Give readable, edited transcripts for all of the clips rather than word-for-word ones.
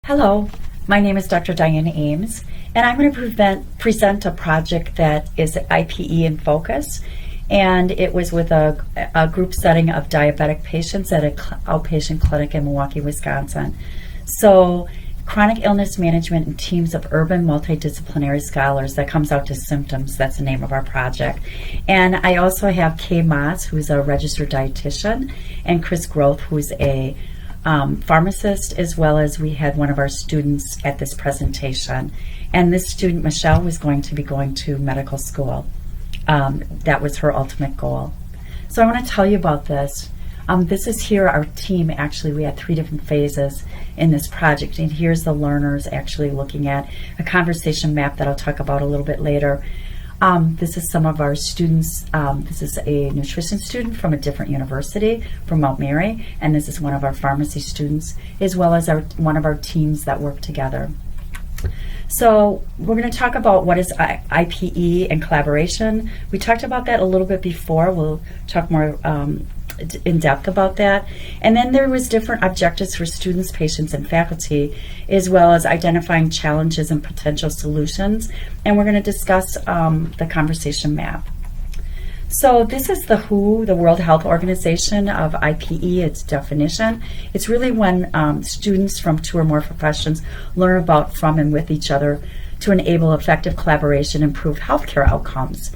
Hello, my name is Dr. Diane Ames, and I'm going to present a project that is IPE in focus, and it was with a group setting of diabetic patients at an outpatient clinic in Milwaukee, Wisconsin. So, chronic illness management in teams of urban multidisciplinary scholars, that comes out to Cimtums, that's the name of our project. And I also have Kay Moss, who's a registered dietitian, and Chris Groth, who's a pharmacist, as well as we had one of our students at this presentation. And this student, Michelle, was going to be going to medical school. That was her ultimate goal. So I want to tell you about this. This is here our team. Actually, we had 3 different phases in this project. And here's the learners actually looking at a conversation map that I'll talk about a little bit later. This is some of our students. This is a nutrition student from a different university, from Mount Mary, and this is one of our pharmacy students, as well as one of our teams that work together. So we're going to talk about what is IPE and collaboration. We talked about that a little bit before. We'll talk more in depth about that. And then there was different objectives for students, patients, and faculty, as well as identifying challenges and potential solutions. And we're going to discuss the conversation map. So this is the WHO, the World Health Organization of IPE, its definition. It's really when students from 2 or more professions learn about, from, and with each other to enable effective collaboration and improve healthcare outcomes.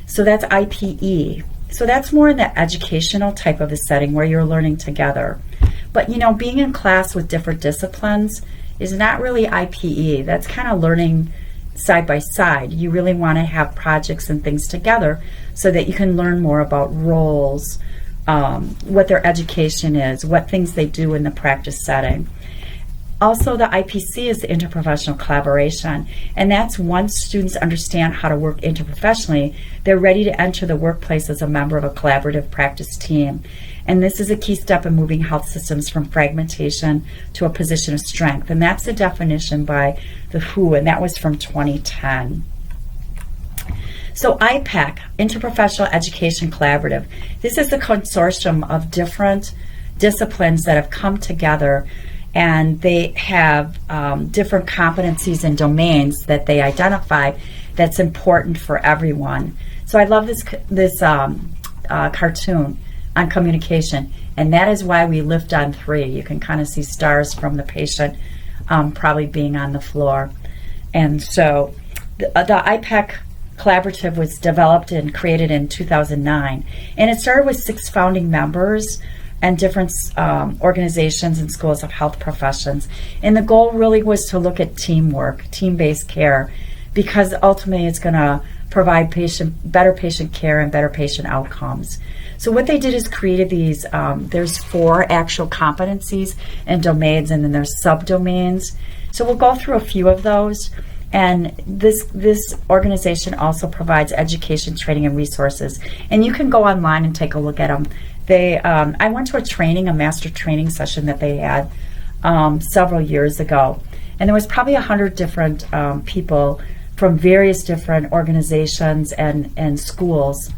So that's IPE. So that's more in the educational type of a setting where you're learning together. But you know, being in class with different disciplines is not really IPE. That's kind of learning side by side. You really want to have projects and things together so that you can learn more about roles, what their education is, what things they do in the practice setting. Also, the IPC is the interprofessional collaboration, and that's once students understand how to work interprofessionally, they're ready to enter the workplace as a member of a collaborative practice team. And this is a key step in moving health systems from fragmentation to a position of strength. And that's the definition by the WHO, and that was from 2010. So IPEC, Interprofessional Education Collaborative, this is the consortium of different disciplines that have come together, and they have different competencies and domains that they identify that's important for everyone. So I love this cartoon on communication, and that is why we lift on 3. You can kind of see stars from the patient probably being on the floor. And so the IPEC Collaborative was developed and created in 2009, and it started with 6 founding members and different organizations and schools of health professions. And the goal really was to look at teamwork, team-based care, because ultimately it's going to provide better patient care and better patient outcomes. So what they did is created these, there's 4 actual competencies and domains, and then there's subdomains. So we'll go through a few of those. And this organization also provides education, training, and resources. And you can go online and take a look at them. I went to a master training session that they had several years ago, and there was probably 100 different people from various different organizations and schools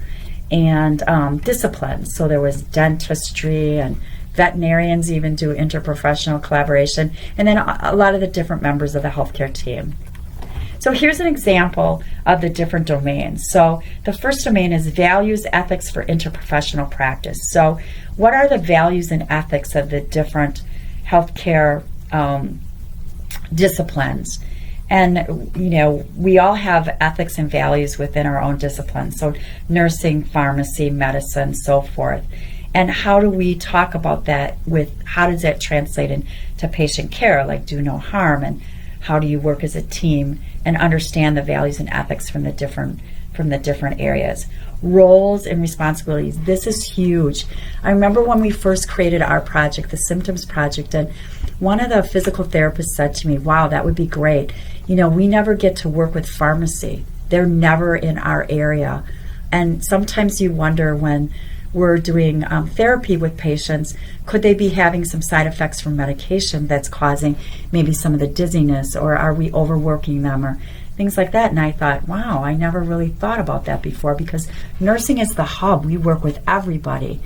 and disciplines. So there was dentistry, and veterinarians even do interprofessional collaboration, and then a lot of the different members of the healthcare team. So here's an example of the different domains. So the first domain is values, ethics for interprofessional practice. So what are the values and ethics of the different healthcare disciplines? And you know, we all have ethics and values within our own disciplines. So nursing, pharmacy, medicine, so forth. And how do we talk about that how does that translate into patient care, like do no harm, and how do you work as a team and understand the values and ethics from the different areas. Roles and responsibilities. This is huge. I remember when we first created our project, the Cimtums project, and one of the physical therapists said to me, wow, that would be great. You know, we never get to work with pharmacy. They're never in our area. And sometimes you wonder when we're doing therapy with patients, could they be having some side effects from medication that's causing maybe some of the dizziness, or are we overworking them, or things like that? And I thought, wow, I never really thought about that before, because nursing is the hub. We work with everybody.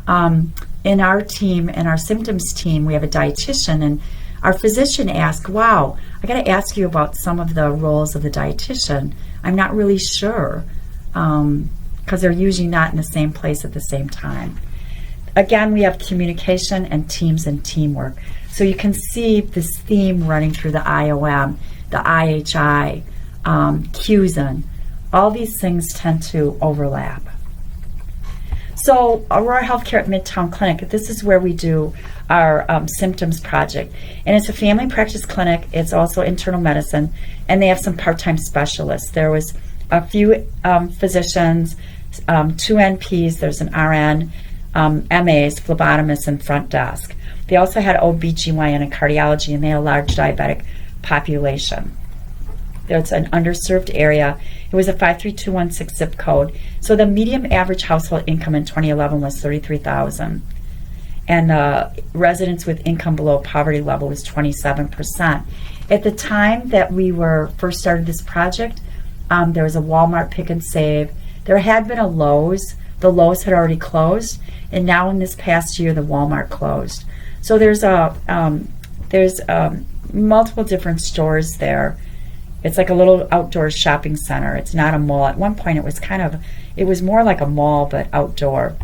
In our team, in our Cimtums team, we have a dietitian, and our physician asked, wow, I got to ask you about some of the roles of the dietitian. I'm not really sure, because they're usually not in the same place at the same time. Again, we have communication and teams and teamwork. So you can see this theme running through the IOM, the IHI, CUSIN. All these things tend to overlap. So Aurora Healthcare at Midtown Clinic, this is where we do our Cimtums project. And it's a family practice clinic. It's also internal medicine. And they have some part-time specialists. There was a few physicians, 2 NPs, there's an RN, MAs, phlebotomists, and front desk. They also had OBGYN and cardiology, and they had a large diabetic population. It's an underserved area. It was a 53216 zip code. So the median average household income in 2011 was $33,000. And residents with income below poverty level was 27%. At the time that we were first started this project, there was a Walmart Pick and Save. There had been a Lowe's. The Lowe's had already closed, and now in this past year, the Walmart closed. So there's multiple different stores there. It's like a little outdoor shopping center. It's not a mall. At one point, it was more like a mall, but outdoor.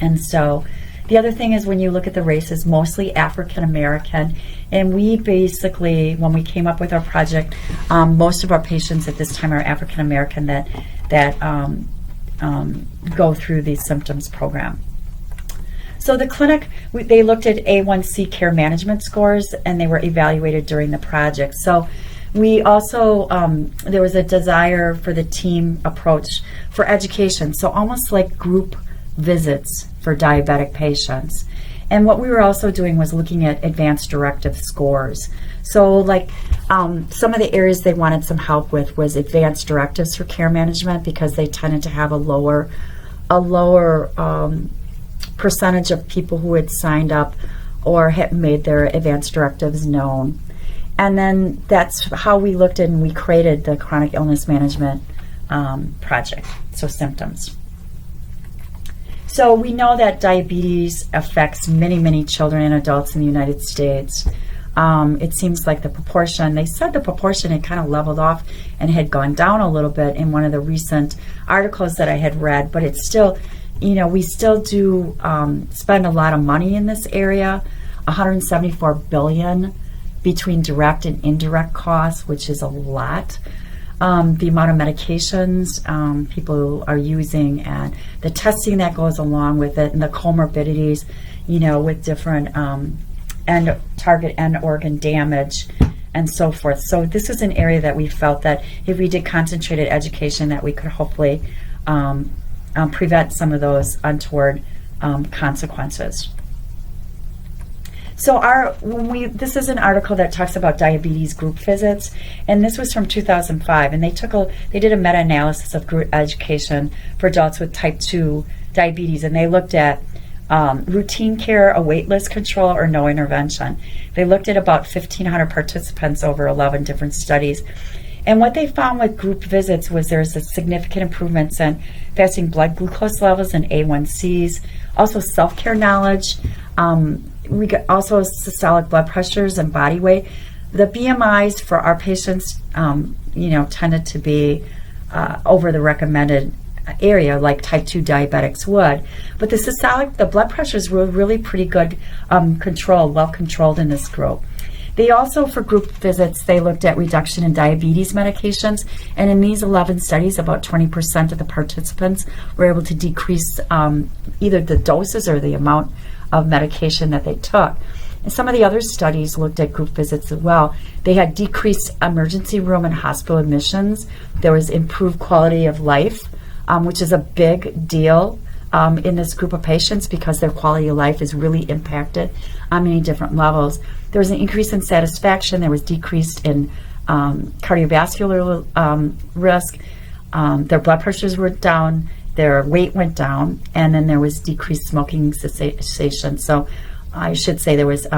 And so the other thing is, when you look at the races, mostly African American. And we basically, when we came up with our project, most of our patients at this time are African American that go through the Cimtums program. So the clinic, they looked at A1C care management scores, and they were evaluated during the project. So we also, there was a desire for the team approach for education, so almost like group visits for diabetic patients. And what we were also doing was looking at advanced directive scores. So like some of the areas they wanted some help with was advanced directives for care management, because they tended to have a lower percentage of people who had signed up or had made their advanced directives known. And then that's how we looked at and we created the chronic illness management project, so Cimtums. So we know that diabetes affects many, many children and adults in the United States. It seems like the proportion, they said the proportion had kind of leveled off and had gone down a little bit in one of the recent articles that I had read, but it's still, we still do spend a lot of money in this area, $174 billion between direct and indirect costs, which is a lot. The amount of medications people are using, and the testing that goes along with it, and the comorbidities, with different target end organ damage and so forth. So this is an area that we felt that if we did concentrated education, that we could hopefully prevent some of those untoward consequences. So this is an article that talks about diabetes group visits, and this was from 2005, and they did a meta-analysis of group education for adults with type 2 diabetes, and they looked at routine care, a wait list control, or no intervention. They looked at about 1,500 participants over 11 different studies. And what they found with group visits was there's a significant improvements in fasting blood glucose levels and A1Cs, also self-care knowledge. We got also systolic blood pressures and body weight. The BMIs for our patients, tended to be over the recommended area, like type 2 diabetics would. But the blood pressures were really pretty good well controlled in this group. They also, for group visits, they looked at reduction in diabetes medications, and in these 11 studies, about 20% of the participants were able to decrease either the doses or the amount of medication that they took. And some of the other studies looked at group visits as well. They had decreased emergency room and hospital admissions. There was improved quality of life, which is a big deal in this group of patients, because their quality of life is really impacted on many different levels. There was an increase in satisfaction. There was decrease in cardiovascular risk. Their blood pressures were down. Their weight went down. And then there was decreased smoking cessation. So I should say there was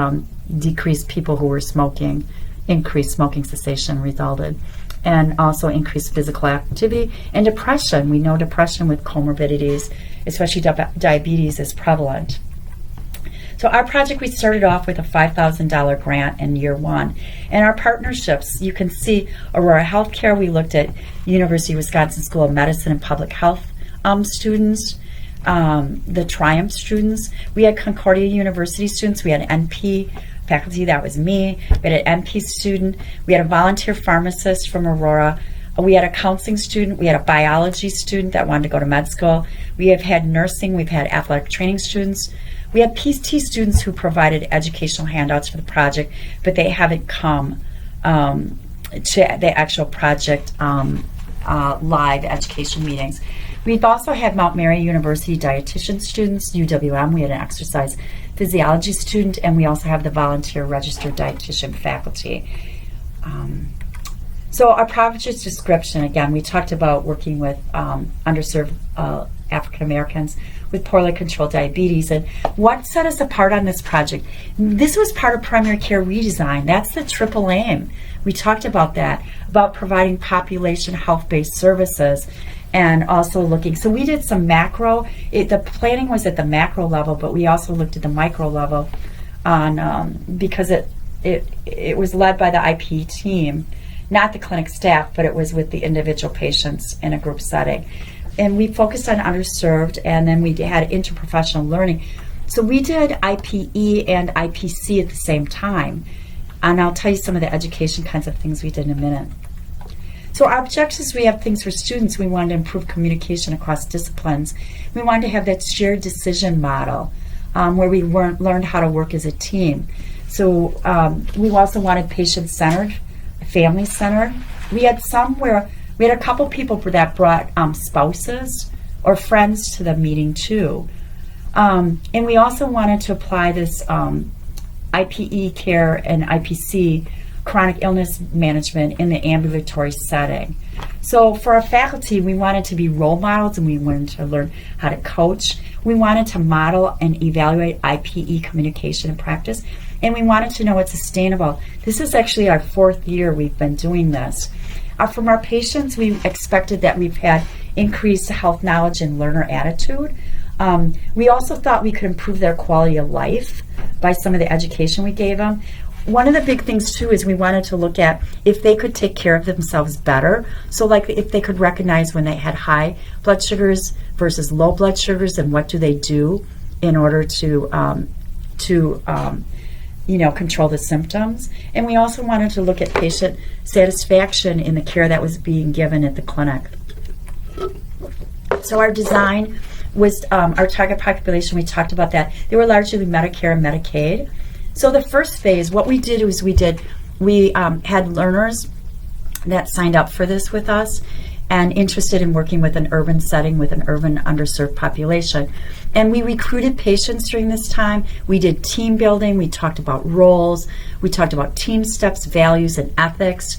decreased people who were smoking. Increased smoking cessation resulted. And also increased physical activity and depression. We know depression with comorbidities, especially diabetes, is prevalent. So our project, we started off with a $5,000 grant in year one. And our partnerships, you can see Aurora Healthcare, we looked at University of Wisconsin School of Medicine and Public Health students, the Triumph students. We had Concordia University students. We had NP faculty, that was me. We had an NP student. We had a volunteer pharmacist from Aurora. We had a counseling student. We had a biology student that wanted to go to med school. We have had nursing. We've had athletic training students. We had PT students who provided educational handouts for the project, but they haven't come to the actual project live education meetings. We've also had Mount Mary University dietitian students, UWM. We had an exercise physiology student, and we also have the volunteer registered dietitian faculty. So our project description, again, we talked about working with underserved African Americans with poorly controlled diabetes. And what set us apart on this project? This was part of primary care redesign. That's the triple aim. We talked about that, about providing population health-based services and also looking. So we did some macro. The planning was at the macro level, but we also looked at the micro level on because it was led by the IP team, not the clinic staff, but it was with the individual patients in a group setting. And we focused on underserved, and then we had interprofessional learning. So we did IPE and IPC at the same time. And I'll tell you some of the education kinds of things we did in a minute. So our objectives, we have things for students. We wanted to improve communication across disciplines. We wanted to have that shared decision model where we learned how to work as a team. So we also wanted patient-centered, family-centered. We had we had a couple people that brought spouses or friends to the meeting too. And we also wanted to apply this IPE care and IPC, chronic illness management, in the ambulatory setting. So for our faculty, we wanted to be role models, and we wanted to learn how to coach. We wanted to model and evaluate IPE communication and practice, and we wanted to know it's sustainable. This is actually our 4th year we've been doing this. From our patients, we expected that we've had increased health knowledge and learner attitude. We also thought we could improve their quality of life by some of the education we gave them. One of the big things too is we wanted to look at if they could take care of themselves better. So like if they could recognize when they had high blood sugars versus low blood sugars, and what do they do in order to control the symptoms. And we also wanted to look at patient satisfaction in the care that was being given at the clinic. So our design was our target population, we talked about that. They were largely Medicare and Medicaid. So the first phase, what we did was we had learners that signed up for this with us and interested in working with an urban setting with an urban underserved population. And we recruited patients during this time. We did team building. We talked about roles. We talked about team steps, values, and ethics.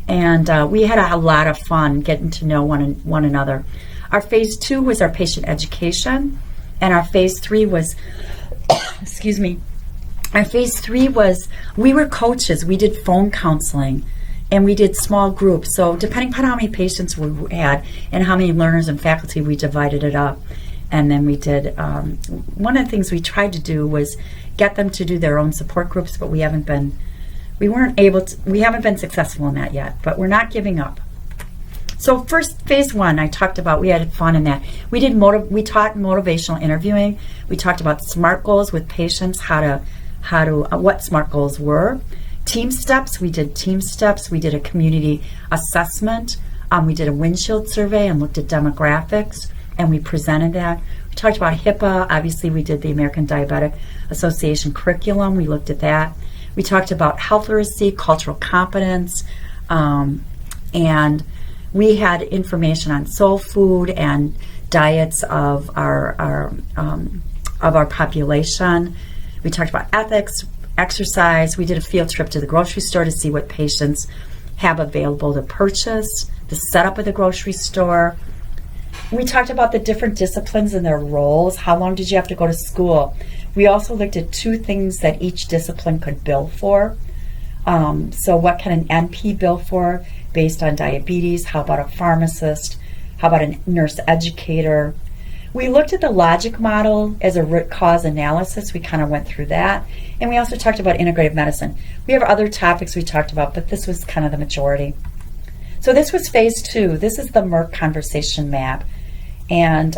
And we had a lot of fun getting to know one another. Our phase 2 was our patient education. And our phase 3 was, excuse me, our phase 3 was, we were coaches. We did phone counseling. And we did small groups. So depending upon how many patients we had and how many learners and faculty, we divided it up. And then we did, one of the things we tried to do was get them to do their own support groups, but we haven't been successful in that yet, but we're not giving up. So first, phase 1, I talked about, we had fun in that. We taught motivational interviewing. We talked about SMART goals with patients, what SMART goals were. Team steps, we did team steps. We did a community assessment. We did a windshield survey and looked at demographics, and we presented that. We talked about HIPAA. Obviously, we did the American Diabetic Association curriculum. We looked at that. We talked about health literacy, cultural competence, and we had information on soul food and diets of our population. We talked about ethics, exercise. We did a field trip to the grocery store to see what patients have available to purchase, the setup of the grocery store. We talked about the different disciplines and their roles. How long did you have to go to school? We also looked at 2 things that each discipline could bill for. So what can an NP bill for based on diabetes? How about a pharmacist? How about a nurse educator? We looked at the logic model as a root cause analysis. We kind of went through that. And we also talked about integrative medicine. We have other topics we talked about, but this was kind of the majority. So this was phase 2. This is the Merck conversation map. And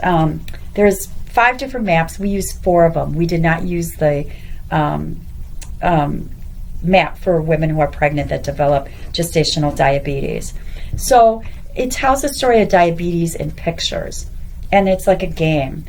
there's 5 different maps. We used 4 of them. We did not use the map for women who are pregnant that develop gestational diabetes. So it tells the story of diabetes in pictures. And it's like a game.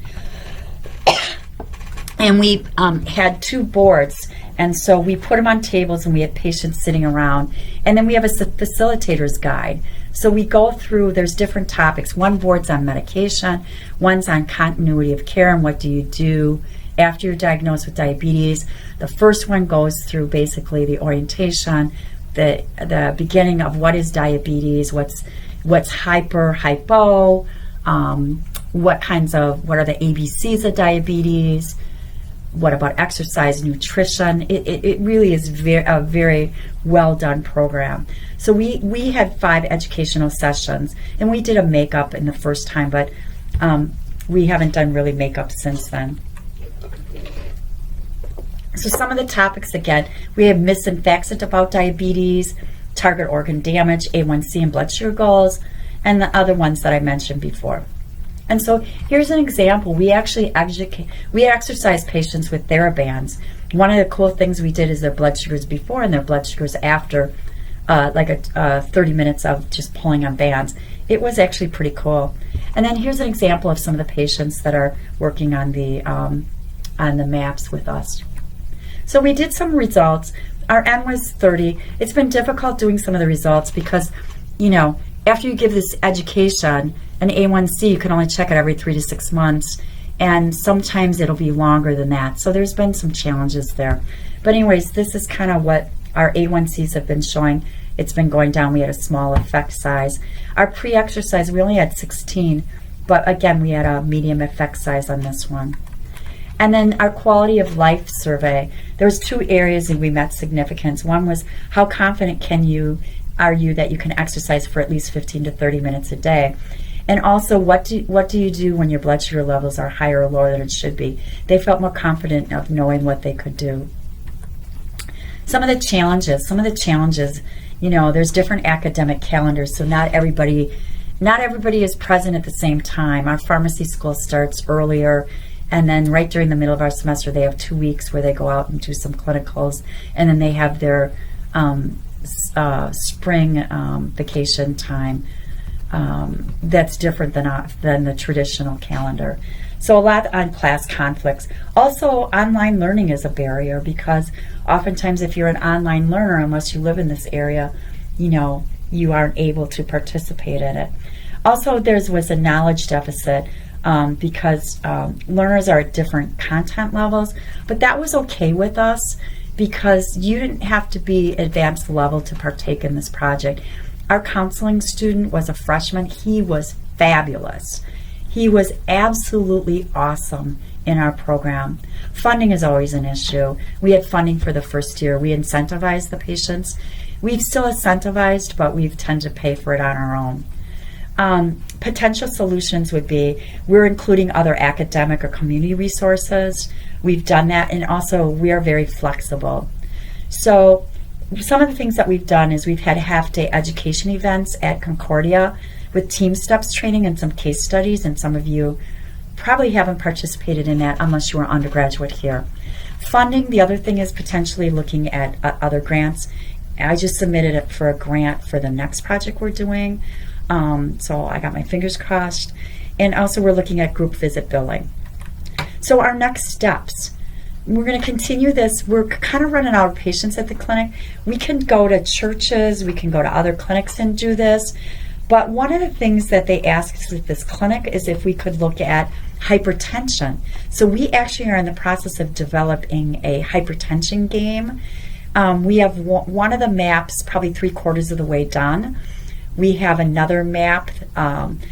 And we had 2 boards, and so we put them on tables and we had patients sitting around. And then we have a facilitator's guide. So we go through, there's different topics. One board's on medication, one's on continuity of care and what do you do after you're diagnosed with diabetes. The first one goes through basically the orientation, the beginning of what is diabetes, what's hypo, what are the ABCs of diabetes, what about exercise, nutrition. It really is a very well done program. So we had 5 educational sessions, and we did a makeup in the first time, but we haven't done really makeup since then. So some of the topics, again, we have myths and facts about diabetes, target organ damage, A1C and blood sugar goals, and the other ones that I mentioned before. And so here's an example. We actually exercise patients with TheraBands. One of the cool things we did is their blood sugars before and their blood sugars after, 30 minutes of just pulling on bands. It was actually pretty cool. And then here's an example of some of the patients that are working on the maps with us. So we did some results. Our N was 30. It's been difficult doing some of the results because, after you give this education, an A1C, you can only check it every 3 to 6 months, and sometimes it'll be longer than that. So there's been some challenges there. But anyways, this is kind of what our A1Cs have been showing. It's been going down. We had a small effect size. Our pre-exercise, we only had 16, but again, we had a medium effect size on this one. And then our quality of life survey, there was 2 areas that we met significance. One was how confident are you that you can exercise for at least 15 to 30 minutes a day? And also, what do you do when your blood sugar levels are higher or lower than it should be? They felt more confident of knowing what they could do. Some of the challenges, there's different academic calendars, so not everybody is present at the same time. Our pharmacy school starts earlier, and then right during the middle of our semester, they have 2 weeks where they go out and do some clinicals, and then they have their spring vacation time. That's different than the traditional calendar. So a lot on class conflicts. Also, online learning is a barrier because oftentimes if you're an online learner, unless you live in this area, you aren't able to participate in it. Also, there was a knowledge deficit because learners are at different content levels, but that was okay with us because you didn't have to be advanced level to partake in this project. Our counseling student was a freshman. He was fabulous. He was absolutely awesome in our program. Funding is always an issue. We had funding for the first year. We incentivized the patients. We've still incentivized, but we've tended to pay for it on our own. Potential solutions would be, we're including other academic or community resources. We've done that, and also we are very flexible. So some of the things that we've done is we've had half-day education events at Concordia with team steps training and some case studies, and some of you probably haven't participated in that unless you were undergraduate here. Funding, the other thing is potentially looking at other grants. I just submitted it for a grant for the next project we're doing, so I got my fingers crossed. And also we're looking at group visit billing. So our next steps, we're going to continue this. We're kind of running out of patients at the clinic. We can go to churches, we can go to other clinics and do this. But one of the things that they asked us at this clinic is if we could look at hypertension. So we actually are in the process of developing a hypertension game. We have one of the maps probably 3/4 of the way done. We have another map.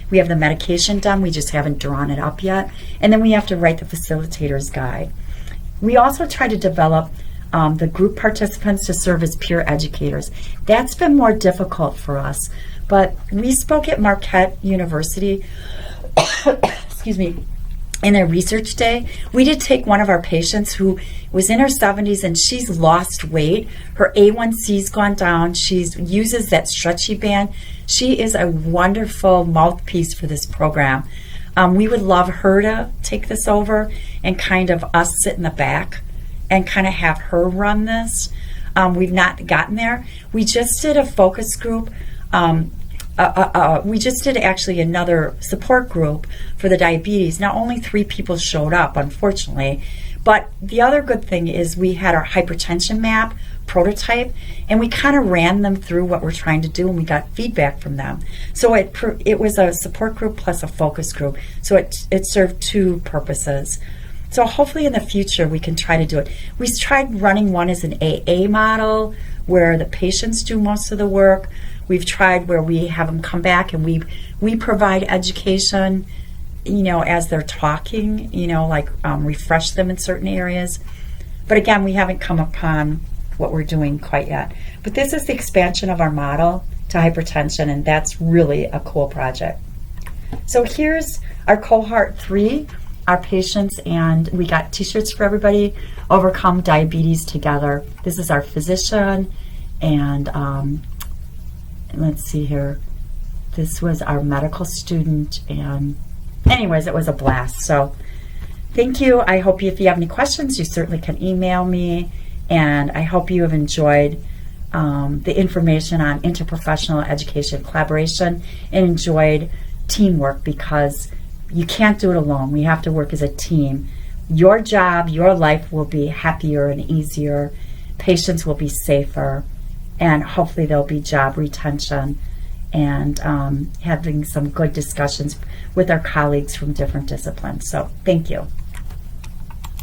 We have the medication done. We just haven't drawn it up yet. And then we have to write the facilitator's guide. We also try to develop the group participants to serve as peer educators. That's been more difficult for us. But we spoke at Marquette University, excuse me, in a research day, we did take one of our patients who was in her 70s and she's lost weight. Her A1C's gone down. She uses that stretchy band. She is a wonderful mouthpiece for this program. We would love her to take this over and kind of us sit in the back and kind of have her run this. We've not gotten there. We just did a focus group. We just did actually another support group for the diabetes. Now, only 3 people showed up, unfortunately. But the other good thing is we had our hypertension map prototype, and we kind of ran them through what we're trying to do, and we got feedback from them. So it was a support group plus a focus group. So it served 2 purposes. So hopefully in the future we can try to do it. We tried running one as an AA model where the patients do most of the work. We've tried where we have them come back and we provide education, as they're talking, like refresh them in certain areas. But again, we haven't come upon what we're doing quite yet. But this is the expansion of our model to hypertension, and that's really a cool project. So here's our cohort 3, our patients, and we got t-shirts for everybody, Overcome Diabetes Together. This is our physician, and let's see here. This was our medical student, and anyways, it was a blast. So thank you. I hope if you have any questions, you certainly can email me, and I hope you have enjoyed the information on interprofessional education collaboration and enjoyed teamwork, because you can't do it alone. We have to work as a team. Your job, your life will be happier and easier. Patients will be safer, and hopefully there'll be job retention and having some good discussions with our colleagues from different disciplines. So thank you.